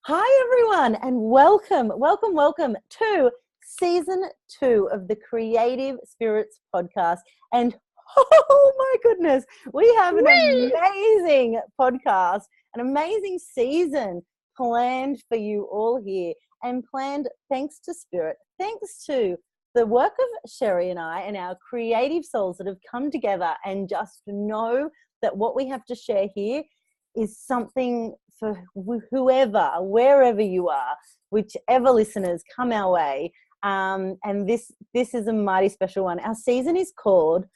Hi, everyone, and welcome to season 2 of the Creative Spirits podcast. And oh my goodness, we have an amazing podcast, an amazing season planned for you all here, and planned thanks to Spirit, thanks to the work of Sherrie and I and our creative souls that have come together and just know that what we have to share here is something for whoever, wherever you are, whichever listeners come our way. And this is a mighty special one. Our season is called,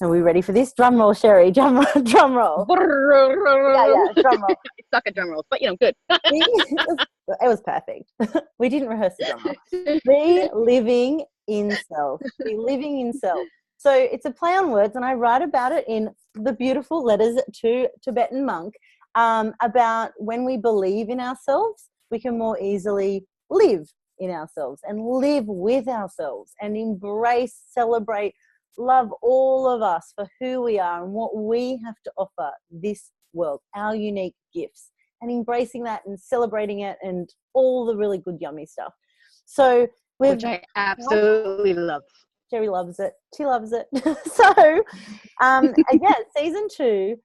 are we ready for this? Drum roll, Sherrie. Drum roll. Yeah, drum roll. I suck at drum rolls, but good. It was perfect. We didn't rehearse the drum roll. Be living in self. Be living in self. So it's a play on words, and I write about it in the beautiful Letters to Tibetan Monk, about when we believe in ourselves, we can more easily live in ourselves and live with ourselves and embrace, celebrate, love all of us for who we are and what we have to offer this world, our unique gifts, and embracing that and celebrating it and all the really good, yummy stuff. So which I absolutely love. Sherrie loves it. She loves it. So, again, season 2,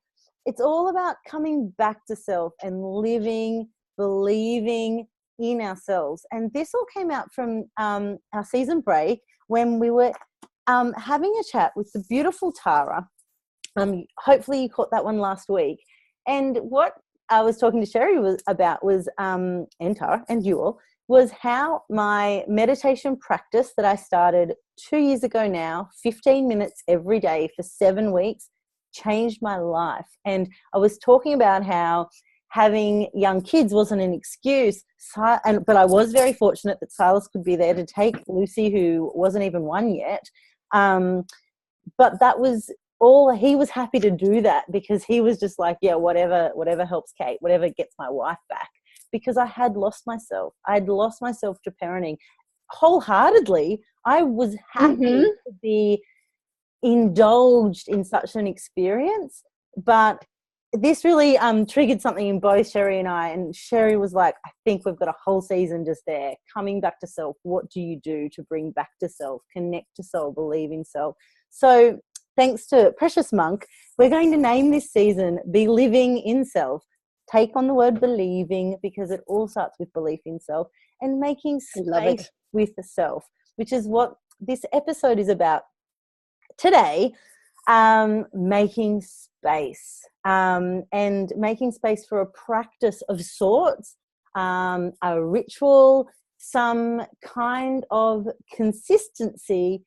it's all about coming back to self and living, believing in ourselves. And this all came out from our season break when we were having a chat with the beautiful Tarah. Hopefully you caught that one last week. And what I was talking to Sherrie about was, and Tarah and you all, was how my meditation practice that I started 2 years ago now, 15 minutes every day for 7 weeks, changed my life. And I was talking about how having young kids wasn't an excuse, but I was very fortunate that Silas could be there to take Lucy, who wasn't even 1 yet. But that was all. He was happy to do that because he was just like, yeah, whatever helps Kate, whatever gets my wife back. Because I had lost myself. I'd lost myself to parenting wholeheartedly. I was happy to be indulged in such an experience, but this really triggered something in both Sherrie and I. And Sherrie was like, I think we've got a whole season just there, coming back to self. What do you do to bring back to self, connect to self, believe in self? So thanks to Precious Monk, we're going to name this season Be Living in Self. Take on the word believing, because it all starts with belief in self, and making space with the self, which is what this episode is about today. Making space, and making space for a practice of sorts, a ritual, some kind of consistency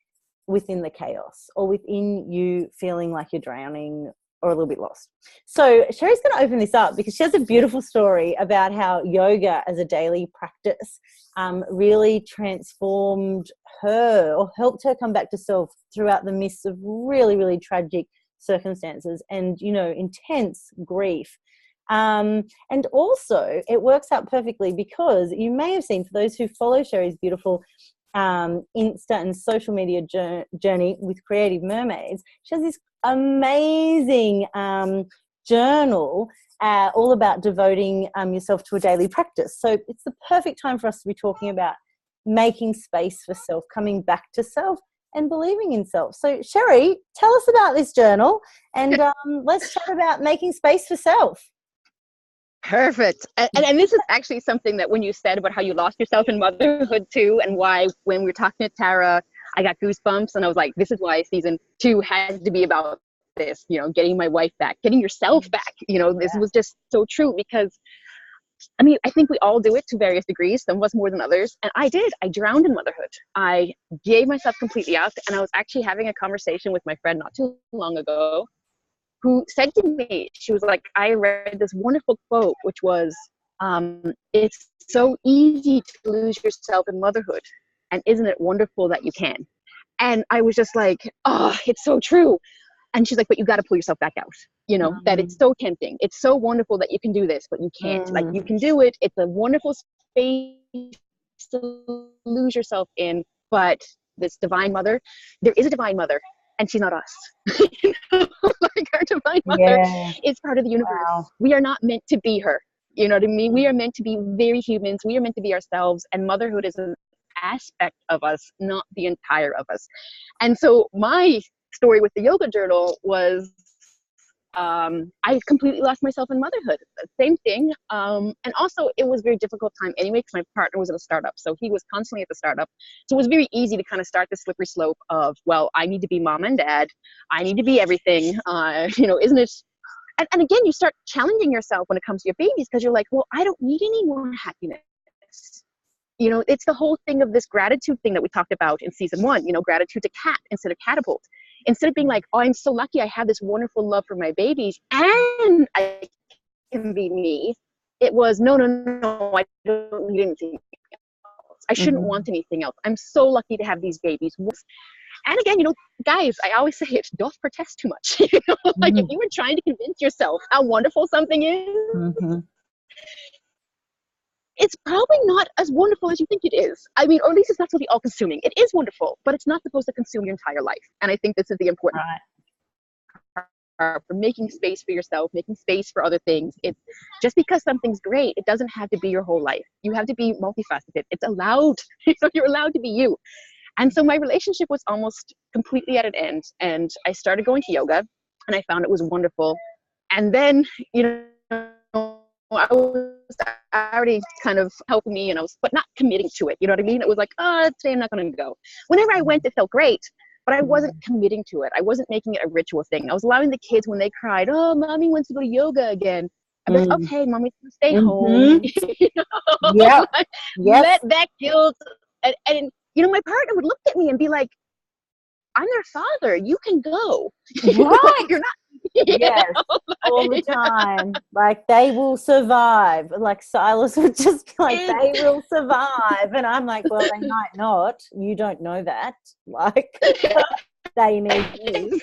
within the chaos, or within you feeling like you're drowning or a little bit lost. So Sherrie's going to open this up because she has a beautiful story about how yoga as a daily practice really transformed her, or helped her come back to self throughout the midst of really, really tragic circumstances and, intense grief. And also it works out perfectly because you may have seen, for those who follow Sherrie's beautiful Insta and social media journey with Creative Mermaids, she has this amazing journal all about devoting yourself to a daily practice. So it's the perfect time for us to be talking about making space for self, coming back to self, and believing in self. So Sherrie, tell us about this journal, and let's chat about making space for self. Perfect. And this is actually something that when you said about how you lost yourself in motherhood too, and why when we were talking to Tarah, I got goosebumps, and I was like, this is why season 2 has to be about this, getting my wife back, getting yourself back. This was just so true, because I think we all do it to various degrees, some of us more than others. And I drowned in motherhood. I gave myself completely up. And I was actually having a conversation with my friend not too long ago, who said to me, she was like, I read this wonderful quote, which was, it's so easy to lose yourself in motherhood. And isn't it wonderful that you can? And I was just like, oh, it's so true. And she's like, but you got to pull yourself back out, that it's so tempting. It's so wonderful that you can do this, but you can't. Like, you can do it. It's a wonderful space to lose yourself in. But this divine mother, there is a divine mother, and she's not us. Like, our divine mother is part of the universe. Wow. We are not meant to be her. You know what I mean? We are meant to be very humans. We are meant to be ourselves, and motherhood is an aspect of us, not the entire of us. And so my story with the yoga journal was I completely lost myself in motherhood. Same thing. And also it was a very difficult time anyway, because my partner was at a startup. So he was constantly at the startup. So it was very easy to kind of start the slippery slope of, well, I need to be mom and dad. I need to be everything. You know, isn't it? And again, you start challenging yourself when it comes to your babies, because you're like, well, I don't need any more happiness. You know, it's the whole thing of this gratitude thing that we talked about in season 1, you know, gratitude to cat instead of catapult. Instead of being like, oh, I'm so lucky I have this wonderful love for my babies and I can be me, it was, no, I don't need anything else. I shouldn't want anything else. I'm so lucky to have these babies. And again, you know, guys, I always say it, don't protest too much. You know? Like if you were trying to convince yourself how wonderful something is, it's probably not as wonderful as you think it is. I mean, or at least it's not supposed to be all consuming. It is wonderful, but it's not supposed to consume your entire life. And I think this is the important part for making space for yourself, making space for other things. It's just because something's great, it doesn't have to be your whole life. You have to be multifaceted. It's allowed. So you're allowed to be you. And so my relationship was almost completely at an end. And I started going to yoga and I found it was wonderful. And then, you know, I was already kind of helping me, and I was, but not committing to it. You know what I mean? It was like, oh, today I'm not going to go. Whenever I went, it felt great, but I wasn't committing to it. I wasn't making it a ritual thing. I was allowing the kids, when they cried, oh, mommy wants to go to yoga again, I'd be like, okay, mommy's going to stay home. You know? Yeah. Like, let that guilt. And, you know, my partner would look at me and be like, I'm their father. You can go. Right. You're not. Yes, all the time. Like, they will survive. Like, Silas would just be like, they will survive. And I'm like, well, they might not. You don't know that. Like, they need me.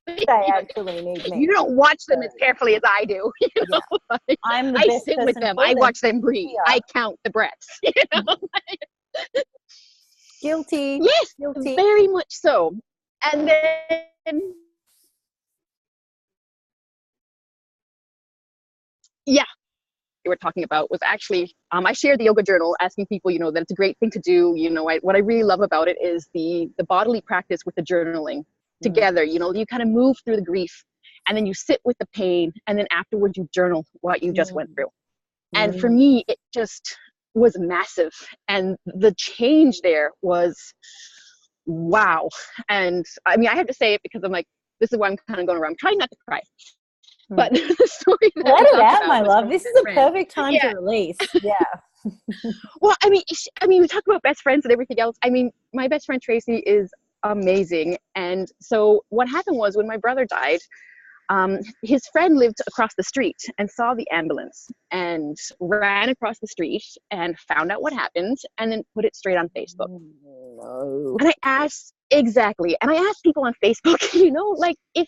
They actually need me. You don't watch them as carefully as I do. You know? Like, I'm the I best sit person with them. for I watch them breathe. Yeah. I count the breaths. You know? Guilty. Yes, Guilty. very much so. And then, yeah, you were talking about was actually, I shared the yoga journal asking people, you know, that it's a great thing to do. You know, what I really love about it is the bodily practice with the journaling together. You know, you kind of move through the grief and then you sit with the pain, and then afterwards you journal what you just went through. And for me, it just was massive. And the change there was, wow. And I mean, I have to say it because I'm like, this is why I'm kind of going around. I'm trying not to cry. But the story that let it out, my love. This is a perfect time to release. Yeah. Well, I mean, we talk about best friends and everything else. I mean, my best friend Tracy is amazing. And so what happened was, when my brother died, his friend lived across the street and saw the ambulance and ran across the street and found out what happened and then put it straight on Facebook. No. And I asked people on Facebook, you know, like, if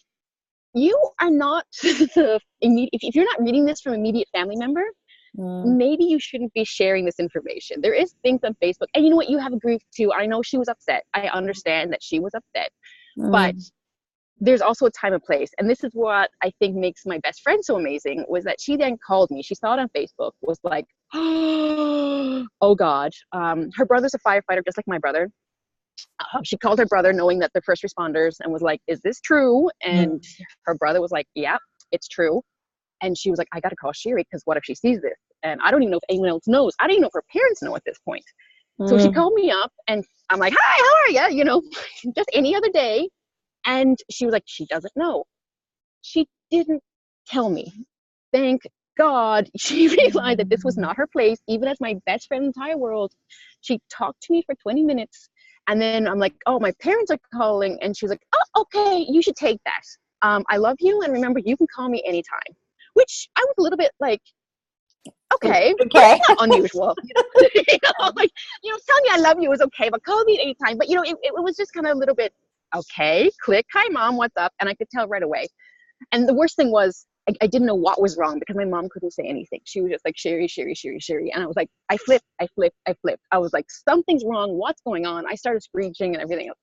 you are not if you're not reading this from immediate family member, maybe you shouldn't be sharing this information. There is things on Facebook, and you know what, you have a grief too. I know she was upset. I understand that she was upset, but there's also a time and place. And this is what I think makes my best friend so amazing, was that she then called me. She saw it on Facebook, was like, oh God. Her brother's a firefighter, just like my brother. She called her brother knowing that they're first responders and was like, is this true? And her brother was like, yeah, it's true. And she was like, I got to call Sherrie, because what if she sees this? And I don't even know if anyone else knows. I don't even know if her parents know at this point. So she called me up and I'm like, hi, how are you? You know, just any other day. And she was like, she doesn't know. She didn't tell me. Thank God she realized that this was not her place, even as my best friend in the entire world. She talked to me for 20 minutes. And then I'm like, oh, my parents are calling. And she was like, oh, okay, you should take that. I love you. And remember, you can call me anytime. Which I was a little bit like, okay. But it's not unusual. Like, telling me I love you is okay, but call me anytime. But, it was just kind of a little bit, okay, click, hi, Mom, what's up? And I could tell right away. And the worst thing was, I didn't know what was wrong because my mom couldn't say anything. She was just like, Sherrie, Sherrie, Sherrie, Sherrie. And I was like, I flipped. I was like, something's wrong. What's going on? I started screeching and everything else.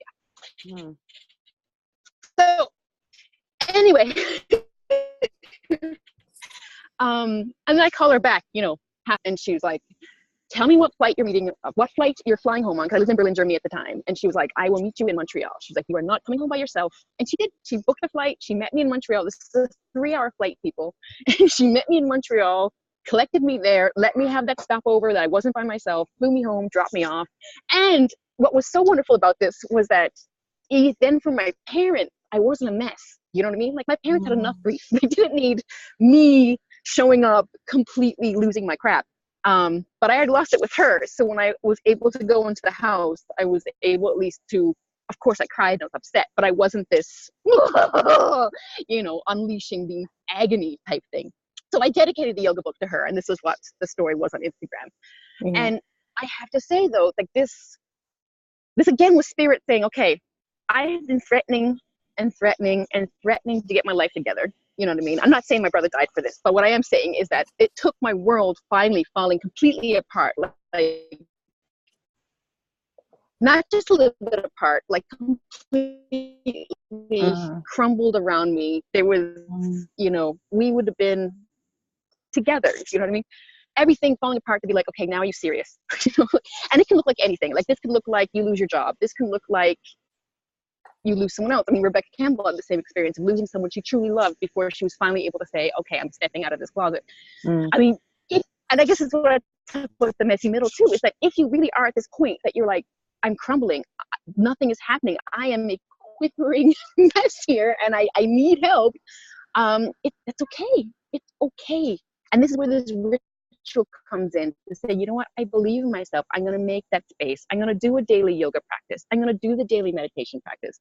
Yeah. So anyway, And then I call her back, you know, and she was like, tell me what flight you're flying home on, because I lived in Berlin, Germany at the time. And she was like, I will meet you in Montreal. She's like, you are not coming home by yourself. And she did. She booked a flight. She met me in Montreal. This is a 3-hour flight, people. And she met me in Montreal, collected me there, let me have that stopover that I wasn't by myself, flew me home, dropped me off. And what was so wonderful about this was that then for my parents, I wasn't a mess. You know what I mean? Like, my parents had enough grief. They didn't need me showing up completely losing my crap. But I had lost it with her. So when I was able to go into the house, I was able at least to, of course I cried, I was upset, but I wasn't this, you know, unleashing the agony type thing. So I dedicated the yoga book to her, and this is what the story was on Instagram. And I have to say though, like this again was spirit saying, okay, I have been threatening and threatening and threatening to get my life together. You know what I mean? I'm not saying my brother died for this, but what I am saying is that it took my world finally falling completely apart. Like, not just a little bit apart, like completely crumbled around me. There was, you know, we would have been together. You know what I mean? Everything falling apart to be like, okay, now are you serious? You know? And it can look like anything. Like, this could look like you lose your job. This can look like you lose someone else. I mean, Rebecca Campbell had the same experience of losing someone she truly loved before she was finally able to say, okay, I'm stepping out of this closet. I mean, and I guess it's what I talk about the messy middle too, is that if you really are at this point that you're like, I'm crumbling, nothing is happening, I am a quivering mess here, and I need help, it's okay. It's okay. And this is where this ritual comes in, to say, you know what, I believe in myself. I'm going to make that space. I'm going to do a daily yoga practice. I'm going to do the daily meditation practice.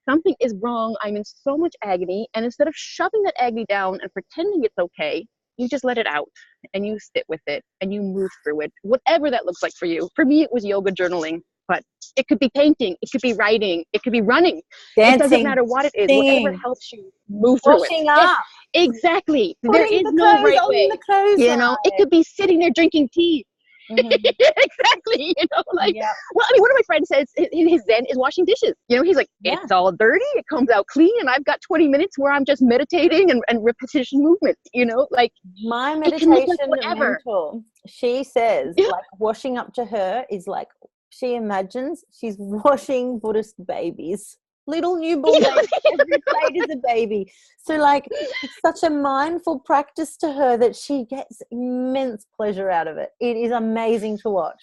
Something is wrong. I'm in so much agony. And instead of shoving that agony down and pretending it's okay, you just let it out and you sit with it and you move through it, whatever that looks like for you. For me, it was yoga journaling, but it could be painting, it could be writing, it could be running. Dancing, it doesn't matter what it is, singing, whatever helps you move through it. Washing up. Yes, exactly. There is no right way. You know, it could be sitting there drinking tea. Exactly. You know, like, well, I mean, one of my friends says his Zen is washing dishes. You know, he's like, it's all dirty, it comes out clean, and I've got 20 minutes where I'm just meditating and repetition movement. You know, like, my meditation mentor, she says, like, washing up to her is like, she imagines she's washing Buddhist babies, little newborn babies. Every plate is a baby. So, like, it's such a mindful practice to her that she gets immense pleasure out of it. It is amazing to watch.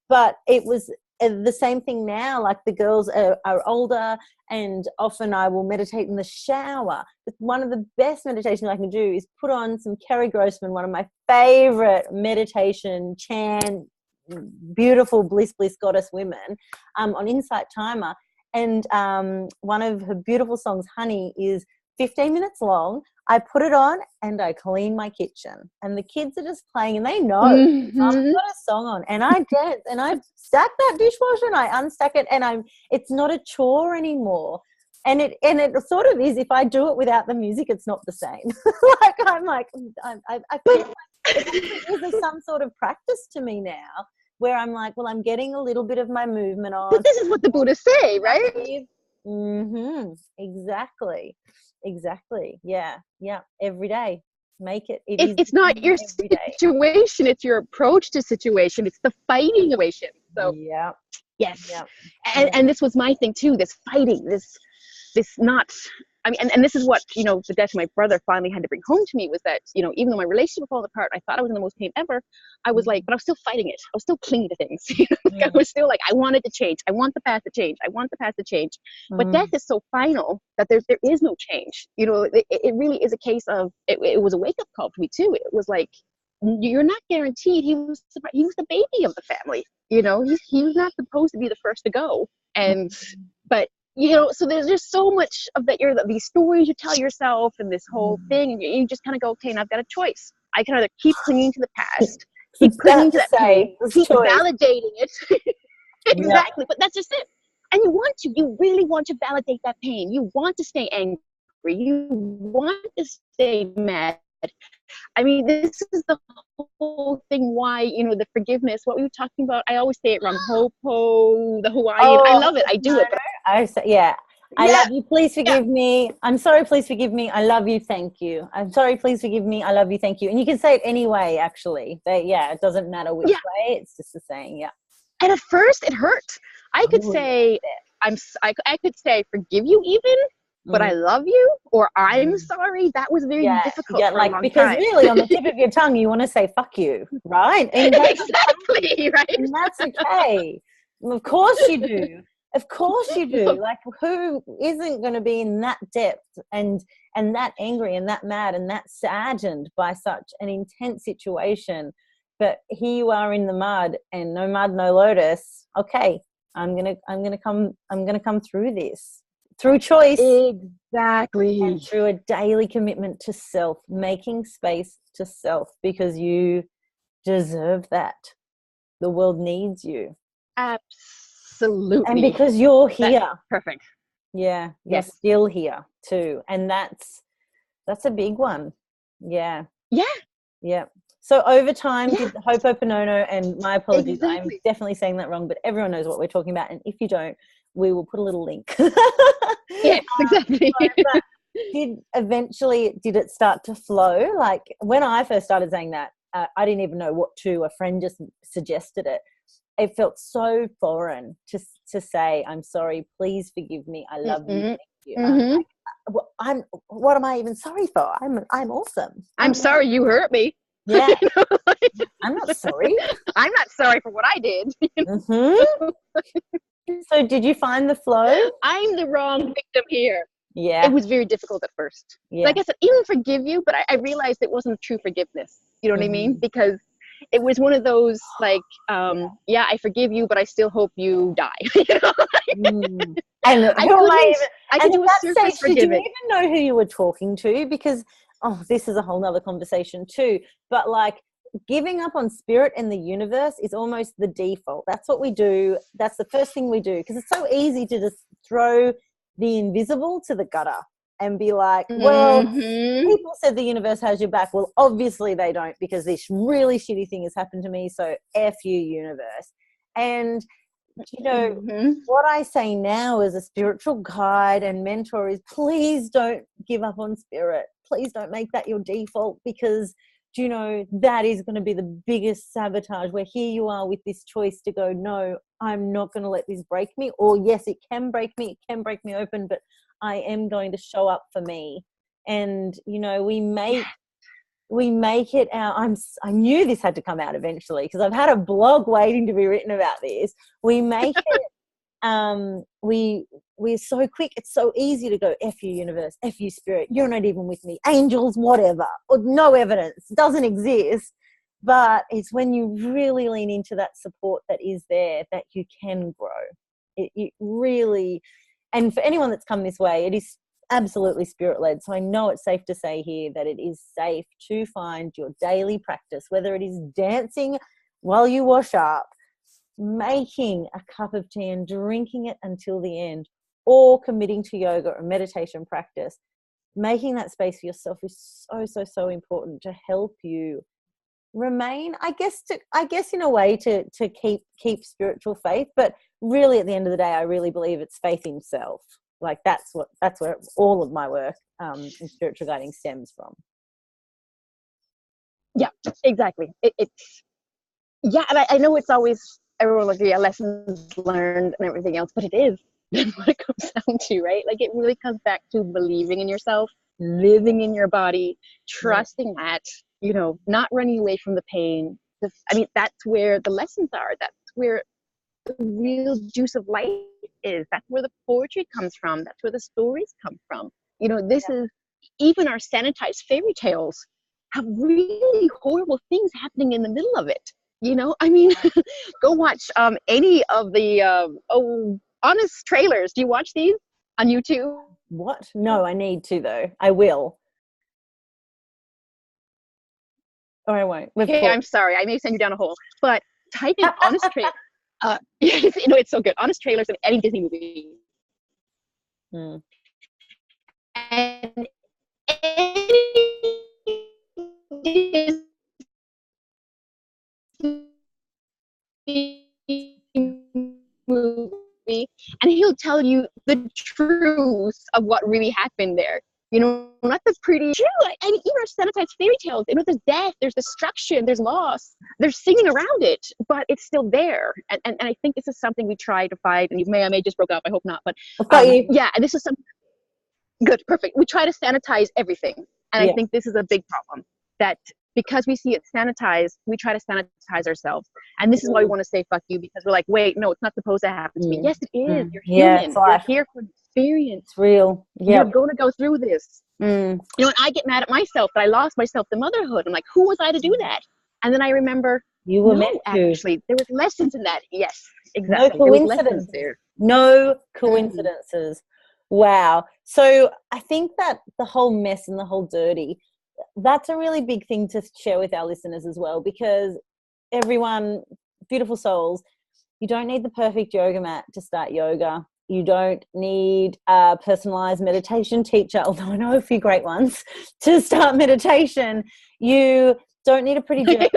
But it was the same thing now. Like, the girls are older, and often I will meditate in the shower. But one of the best meditations I can do is put on some Kerry Grossman, one of my favorite meditation chant, beautiful bliss goddess women, on Insight Timer, and one of her beautiful songs, Honey, is 15 minutes long. I put it on and I clean my kitchen, and the kids are just playing, and they know I've got a song on, and I dance and I stack that dishwasher and I unstack it, and it's not a chore anymore. And it sort of is. If I do it without the music, it's not the same. Like, I feel like it is some sort of practice to me now, where I'm like, well, I'm getting a little bit of my movement on. But this is what the Buddhists say, right? Exactly. Yeah. Every day. Make it. It's not your situation, it's your approach to situation. It's the fighting situation. So yes. And this was my thing too, this fighting, this not, I mean, and this is what, you know, the death of my brother finally had to bring home to me, was that, you know, even though my relationship was falling apart, I thought I was in the most pain ever, I was like, but I was still fighting it. I was still clinging to things. I was still like, I wanted to change. I want the past to change. I want the past to change. But death is so final that there is no change. You know, it really is a case of, it was a wake-up call for me too. It was like, you're not guaranteed. He was the baby of the family. You know, he was not supposed to be the first to go. And, but, you know, so there's just so much of that. These stories you tell yourself and this whole thing, and you just kind of go, okay, and I've got a choice. I can either keep clinging to the past, keep clinging to that pain, keep validating it. Exactly, but that's just it. And you really want to validate that pain. You want to stay angry. You want to stay mad. I mean, this is the whole thing why, you know, the forgiveness, what we were talking about, I always say it wrong, Hopo, the Hawaiian. I love it. I do it. But I Yeah. love you. Please forgive me. I'm sorry. Please forgive me. I love you. Thank you. I'm sorry. Please forgive me. I love you. Thank you. And you can say it any way, actually. Yeah, it doesn't matter which Yeah. way. It's just the saying. Yeah. And at first it hurt. I could Oh, say, I could say, forgive you even, but I Mm. love you, or I'm Mm. sorry. That was very Yeah, difficult yeah, for a like long because time. really on the tip of your tongue you want to say fuck you, right? Exactly, right? And that's okay. Of course you do. Of course you do. Like who isn't going to be in that depth and that angry and that mad and that saddened by such an intense situation? But here you are in the mud and no mud, no lotus. Okay, I'm gonna come through this through choice and Exactly. through a daily commitment to self, making space to self because you deserve that. The world needs you. And Absolutely. because you're That's here. perfect. Yeah, you're Yes. still here too. And that's a big one. Yeah. Yeah, Yeah. So over time, yeah, did Ho'oponopono, and my apologies, I'm exactly. definitely saying that wrong, but everyone knows what we're talking about. And if you don't, we will put a little link. Yes, exactly. But did it start to flow? Like when I first started saying that, I didn't even know what to. A friend just suggested it. It felt so foreign to say, I'm sorry, please forgive me, I love you, Mm-hmm. thank you. Mm-hmm. What am I even sorry for? I'm awesome. I'm sorry you hurt me. Yeah, You know, like, I'm not sorry. I'm not sorry for what I did. Hmm. So did you find the flow? I'm the wrong victim here. It Yeah, was very difficult at first. yeah. Like I said, even forgive you, but I realized it wasn't true forgiveness. You know what I mean? Hmm. Because it was one of those like, Yeah. yeah, I forgive you, but I still hope you die. You know? Mm. And I who am I couldn't. even? I And could at do a that surface stage, did you forgiving. even know who you were talking to? Because this is a whole nother conversation too. But like giving up on spirit and the universe is almost the default. That's what we do. That's the first thing we do because it's so easy to just throw the invisible to the gutter and be like, well, Mm-hmm. people said the universe has your back. Well, obviously they don't because this really shitty thing has happened to me. So F you, universe. And Mm-hmm. what I say now as a spiritual guide and mentor is please don't give up on spirit. Please don't make that your default because, that is going to be the biggest sabotage where here you are with this choice to go, no, I'm not going to let this break me. Or yes, it can break me. It can break me open, but I am going to show up for me. And, we make it our I knew this had to come out eventually because I've had a blog waiting to be written about this. We make it we're so quick, it's so easy to go F you universe, F you spirit, you're not even with me, angels, whatever, or no evidence, doesn't exist. But it's when you really lean into that support that is there that you can grow. It really, and for anyone that's come this way, it is absolutely spirit led. So I know it's safe to say here that it is safe to find your daily practice, whether it is dancing while you wash up, making a cup of tea and drinking it until the end, or committing to yoga or meditation practice. Making that space for yourself is so important to help you remain, I guess in a way to keep spiritual faith. But really at the end of the day, I really believe it's faith in self. Like that's where all of my work in spiritual guiding stems from. Yeah, exactly. It's yeah, and I know it's always everyone like yeah, lessons learned and everything else, but it is what it comes down to, right? Like it really comes back to believing in yourself, living in your body, trusting that, not running away from the pain. I mean, that's where the lessons are. That's where the real juice of life is. That's where the poetry comes from. That's where the stories come from. This is even our sanitized fairy tales have really horrible things happening in the middle of it. I mean, go watch any of the honest trailers. Do you watch these on YouTube? What? No, I need to though. I will. Or I won't. Okay, I'm sorry. I may send you down a hole, but type in honest trailer. It's so good. Honest trailers of any Disney movie. Mm. And any Disney movie, and will tell you the truth of what really happened there. You know, not the pretty, true. I mean, even our sanitized fairy tales, you know, there's death, there's destruction, there's loss, there's singing around it, but it's still there. And I think this is something we try to fight, and I may just broke up, I hope not, but I've got you. yeah, and this is something, good, perfect. We try to sanitize everything. And I think this is a big problem, that because we see it sanitized, we try to sanitize ourselves. And this is why we want to say fuck you, because we're like, wait, no, it's not supposed to happen to me. Yes, it is. You're human. You're here for an experience. It's real. You're going to go through this. You know, and I get mad at myself that I lost myself to motherhood. I'm like, who was I to do that? And then I remember, you were meant to. Actually, there was lessons in that. Yes, exactly. No coincidence there. No coincidences. Wow. So I think that the whole mess and the whole dirty, that's a really big thing to share with our listeners as well, because everyone, beautiful souls, you don't need the perfect yoga mat to start yoga. You don't need a personalized meditation teacher, although I know a few great ones, to start meditation. You don't need a pretty journal.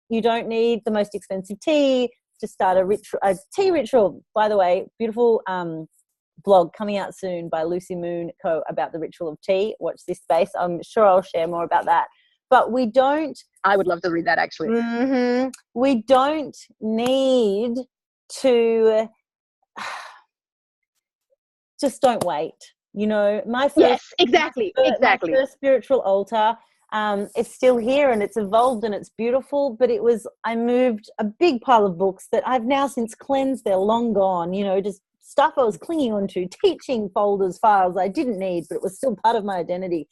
You don't need the most expensive tea to start a tea ritual. By the way, beautiful blog coming out soon by Lucy Moon Co. about the ritual of tea. Watch this space. I'm sure I'll share more about that. But I would love to read that, actually. We don't need to, just don't wait. You know, my first spiritual altar, it's still here and it's evolved and it's beautiful, but I moved a big pile of books that I've now since cleansed. They're long gone, you know, just stuff I was clinging onto, teaching folders, files I didn't need, but it was still part of my identity.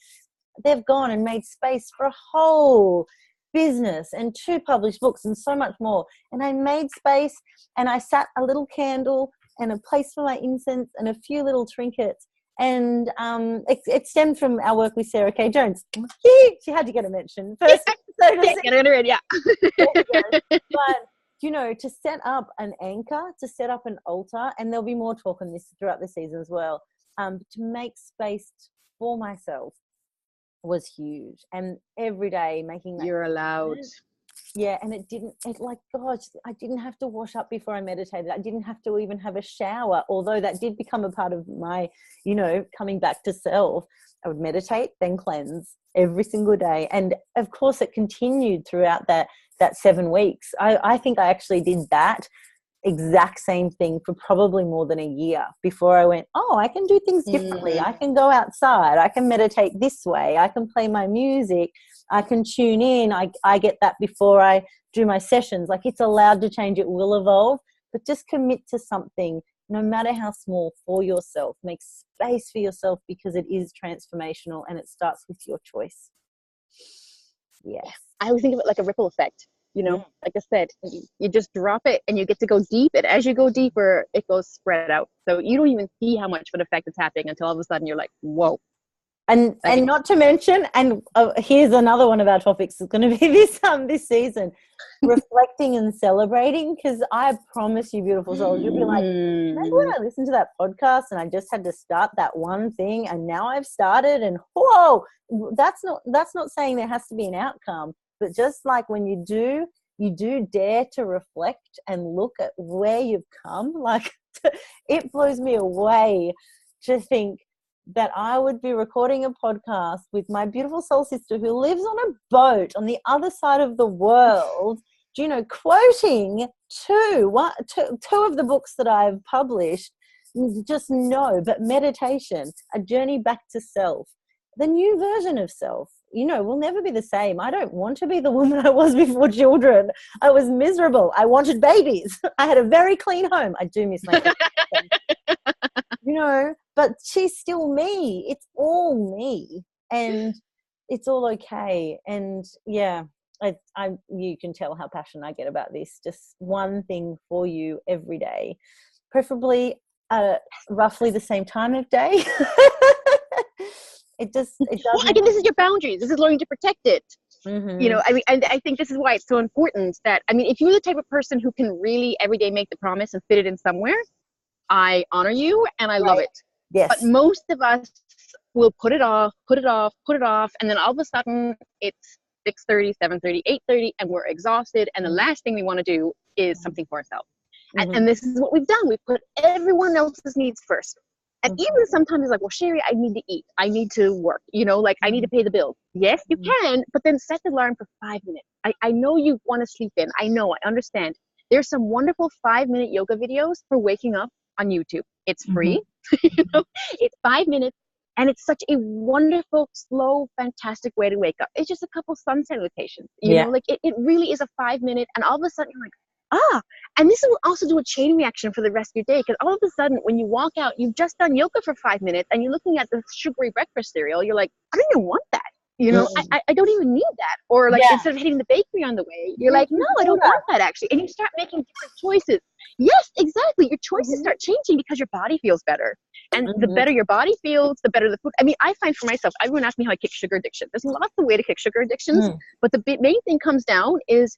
They've gone and made space for a whole business and 2 published books and so much more. And I made space, and I sat a little candle and a place for my incense and a few little trinkets. And it stemmed from our work with Sarah K. Jones. She had to get a mention. First episode. Yeah. But, you know, to set up an anchor, to set up an altar, and there'll be more talk on this throughout the season as well, to make space for myself was huge. And every day making that. You're allowed. Yeah, and I didn't have to wash up before I meditated. I didn't have to even have a shower, although that did become a part of my, you know, coming back to self. I would meditate, then cleanse every single day. And of course it continued throughout that 7 weeks. I think I actually did that exact same thing for probably more than a year before I went, oh, I can do things differently. I can go outside. I can meditate this way. I can play my music. I can tune in. I get that before I do my sessions. Like, it's allowed to change. It will evolve, but just commit to something, no matter how small, for yourself. Make space for yourself, because it is transformational and it starts with your choice. Yes. I always think of it like a ripple effect. You know, like I said, you just drop it and you get to go deep. And as you go deeper, it goes spread out. So you don't even see how much of an effect is happening until all of a sudden you're like, whoa. And not to mention, and here's another one of our topics is going to be this season, reflecting and celebrating. Because I promise you, beautiful souls, you'll be like, remember when I listened to that podcast and I just had to start that one thing, and now I've started, and whoa, that's not saying there has to be an outcome. But just like when you do dare to reflect and look at where you've come, like it blows me away to think that I would be recording a podcast with my beautiful soul sister who lives on a boat on the other side of the world, you know, quoting two of the books that I've published. Just know, but meditation, a journey back to self, the new version of self. You know, will never be the same. I don't want to be the woman I was before children. I was miserable. I wanted babies. I had a very clean home. I do miss my you know, but she's still me. It's all me, and it's all okay. And yeah, you can tell how passionate I get about this. Just one thing for you every day, preferably roughly the same time of day. It does. Well, I think this is your boundaries. This is learning to protect it. You know, I mean, and I think this is why it's so important that, I mean, if you're the type of person who can really every day make the promise and fit it in somewhere, I honor you and I love it. Yes. But most of us will put it off, and then all of a sudden it's 6:30, 7:30, 8:30, and we're exhausted. And the last thing we want to do is something for ourselves. And this is what we've done. We put everyone else's needs first. And even sometimes it's like, well, Sherrie, I need to eat. I need to work. You know, like I need to pay the bills. Yes, you can, but then set the alarm for 5 minutes. I know you want to sleep in. I know, I understand. There's some wonderful 5-minute yoga videos for waking up on YouTube. It's free. You know, it's 5 minutes. And it's such a wonderful, slow, fantastic way to wake up. It's just a couple sun salutations. You know, like it really is a 5 minute. And all of a sudden you're like, and this will also do a chain reaction for the rest of your day. Because all of a sudden, when you walk out, you've just done yoga for 5 minutes and you're looking at the sugary breakfast cereal. You're like, I don't even want that. You know, I don't even need that. Or like instead of hitting the bakery on the way, you're like, no, I don't want that actually. And you start making different choices. Yes, exactly. Your choices start changing because your body feels better. And the better your body feels, the better the food. I mean, I find for myself, everyone asks me how I kick sugar addiction. There's lots of ways to kick sugar addictions. But the main thing comes down is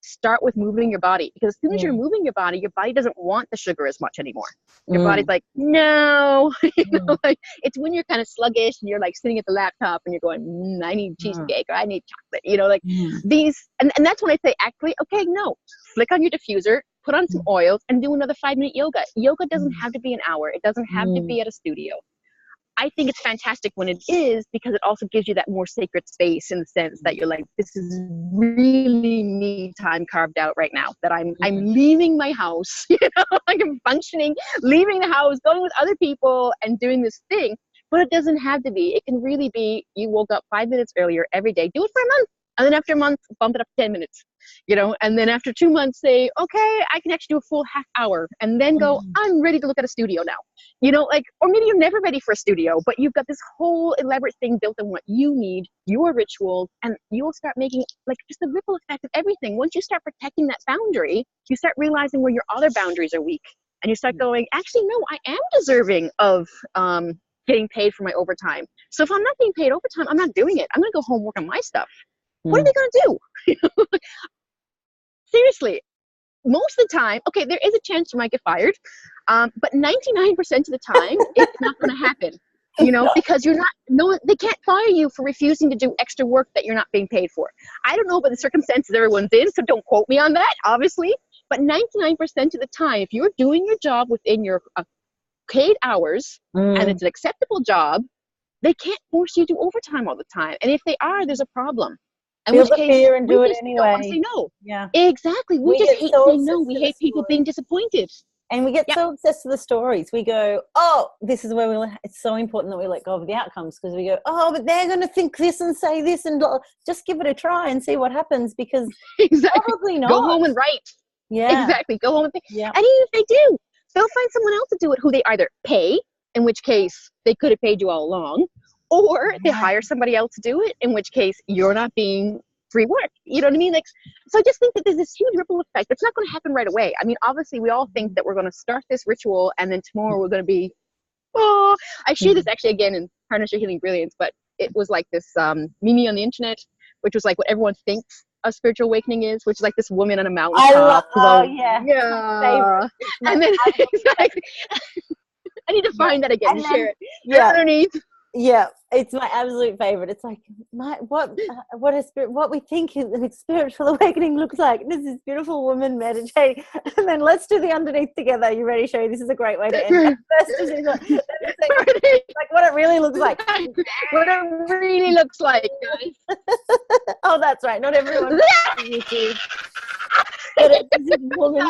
start with moving your body, because as soon as you're moving your body doesn't want the sugar as much anymore. Your body's like, no. You know, like, it's when you're kind of sluggish and you're like sitting at the laptop and you're going, I need cheesecake or I need chocolate, you know, like these, and that's when I say, actually, okay, no, flick on your diffuser, put on some oils and do another 5-minute yoga. Yoga doesn't have to be an hour. It doesn't have to be at a studio. I think it's fantastic when it is, because it also gives you that more sacred space in the sense that you're like, this is really me time carved out right now, that I'm leaving my house, you know, like I'm functioning, leaving the house, going with other people and doing this thing. But it doesn't have to be. It can really be, you woke up 5 minutes earlier every day, do it for a month. And then after a month, bump it up to 10 minutes, you know, and then after 2 months, say, okay, I can actually do a full half hour, and then go, I'm ready to look at a studio now, you know, like, or maybe you're never ready for a studio, but you've got this whole elaborate thing built on what you need, your rituals, and you'll start making like just the ripple effect of everything. Once you start protecting that boundary, you start realizing where your other boundaries are weak, and you start going, actually, no, I am deserving of, getting paid for my overtime. So if I'm not being paid overtime, I'm not doing it. I'm going to go home, work on my stuff. What are they going to do? Seriously, most of the time, okay, there is a chance you might get fired, but 99% of the time, it's not going to happen, you know, because you're not, no, they can't fire you for refusing to do extra work that you're not being paid for. I don't know about the circumstances everyone's in, so don't quote me on that, obviously, but 99% of the time, if you're doing your job within your paid hours, and it's an acceptable job, they can't force you to do overtime all the time. And if they are, there's a problem. In Feel which the case, fear and do it don't want to anyway. say no. Yeah, exactly. We just hate saying no. We hate people being disappointed. And we get so obsessed with the stories. We go, oh, this is where it's so important that we let go of the outcomes, because we go, oh, but they're going to think this and say this, and just give it a try and see what happens, because probably not. Go home and write. Exactly. Go home and think. And even if they do, they'll find someone else to do it who they either pay, in which case they could have paid you all along, or they hire somebody else to do it, in which case you're not being free work. You know what I mean? Like, so I just think that there's this huge ripple effect. It's not going to happen right away. I mean, obviously we all think that we're going to start this ritual and then tomorrow we're going to be, oh, I share this actually again in Harness Your Healing Brilliance, but it was like this meme on the internet, which was like what everyone thinks a spiritual awakening is, which is like this woman on a mountaintop. And then exactly. I need to find that again and share it. Underneath. Yeah, it's my absolute favorite. It's like what we think is a spiritual awakening looks like. This is beautiful woman meditating, and then let's do the underneath together. You ready, Sherrie? This is a great way to end. Like what it really looks like. What it really looks like, guys. Oh, that's right. Not everyone. But it's this woman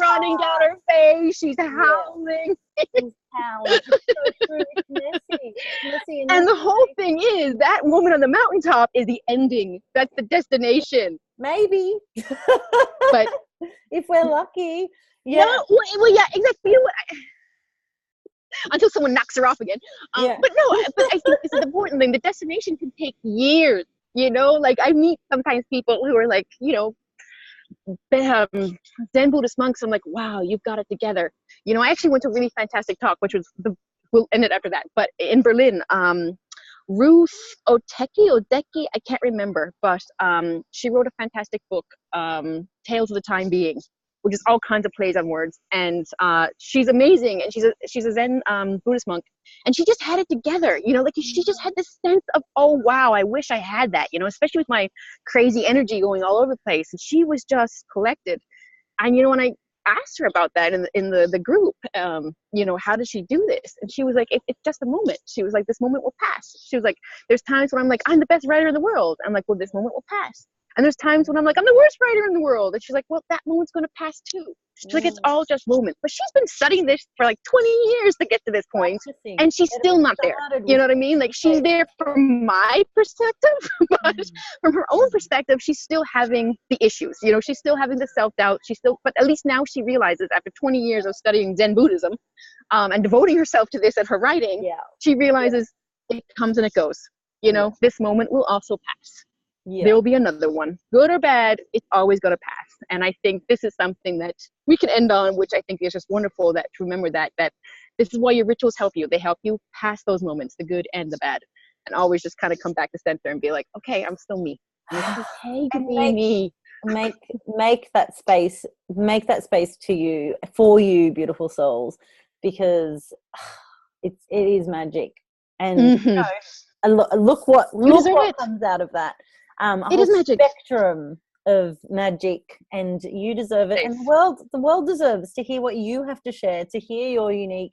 running down her face. She's howling. She's howling. It's so true. It's messy. It's messy. And the whole thing is that woman on the mountaintop is the ending. That's the destination. Maybe. But if we're lucky. Yeah. No, well, yeah, exactly. You know what? Until someone knocks her off again. But no, but I think this is the important thing. The destination can take years. You know, like I meet sometimes people who are like, you know, Zen Buddhist monks. I'm like, wow, you've got it together. You know, I actually went to a really fantastic talk, which was we'll end it after that. But in Berlin, Ruth Odeki, I can't remember, but she wrote a fantastic book, Tales of the Time Being, which is all kinds of plays on words. And she's amazing, and she's a Zen Buddhist monk, and she just had it together. You know, like she just had this sense of, oh wow, I wish I had that. You know, especially with my crazy energy going all over the place, and she was just collected. And when I asked her about that in the group, how does she do this? And she was like, it's just a moment. She was like, this moment will pass. She was like, there's times when I'm like, I'm the best writer in the world. I'm like, well, this moment will pass. And there's times when I'm like, I'm the worst writer in the world. And she's like, well, that moment's going to pass too. She's like, it's all just moments. But she's been studying this for like 20 years to get to this point, and she's still not there. You know what I mean? Like, she's there from my perspective, but from her own perspective, she's still having the issues. She's still having the self-doubt. But at least now she realizes, after 20 years of studying Zen Buddhism, and devoting herself to this and her writing, she realizes it comes and it goes. This moment will also pass. There will be another one, good or bad. It's always going to pass. And I think this is something that we can end on, which I think is just wonderful, that to remember that this is why your rituals help you. They help you pass those moments, the good and the bad, and always just kind of come back to center and be like, okay, I'm still me. It's okay to be me. Make that space to you, for you, beautiful souls, because it is magic. And look what comes out of that. A whole spectrum of magic, and you deserve it. And the world deserves to hear what you have to share, to hear your unique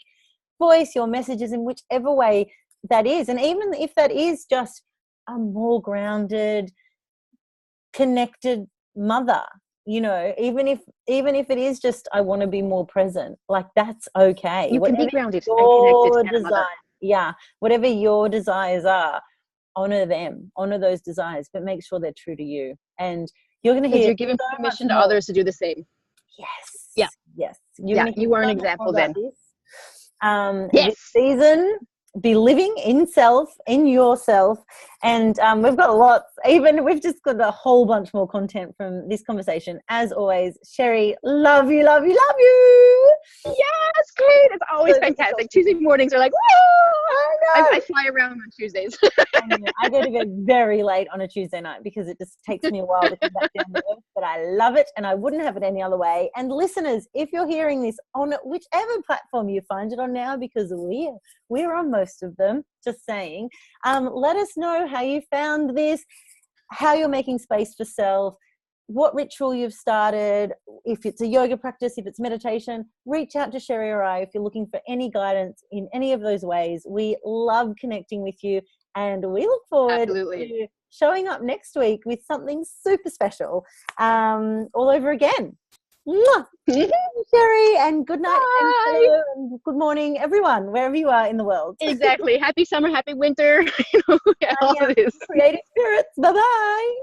voice, your messages, in whichever way that is. And even if that is just a more grounded, connected mother, even if it is just, I want to be more present, like, that's okay. You can be grounded and connected. Whatever your desires are, honor them, honor those desires, but make sure they're true to you. And you're going to hear, you're giving permission to others to do the same. Yes. You are an example then. This season, be living in self, in yourself. And we've got lots, we've just got a whole bunch more content from this conversation. As always, Sherrie, love you. Yes, Kate, it's always fantastic. Tuesday mornings are like, whoa! I fly around on Tuesdays. I go to bed very late on a Tuesday night because it just takes me a while to come back down to earth, but I love it, and I wouldn't have it any other way. And listeners, if you're hearing this on whichever platform you find it on now, because we're on most of them, just saying, let us know how you found this, how you're making space for self, what ritual you've started, if it's a yoga practice, if it's meditation. Reach out to Sherrie or I if you're looking for any guidance in any of those ways. We love connecting with you, and we look forward to showing up next week with something super special all over again. Sherrie, and good night. And hello, and good morning, everyone, wherever you are in the world. Exactly. Happy summer, happy winter. All of this. Creative spirits. Bye-bye.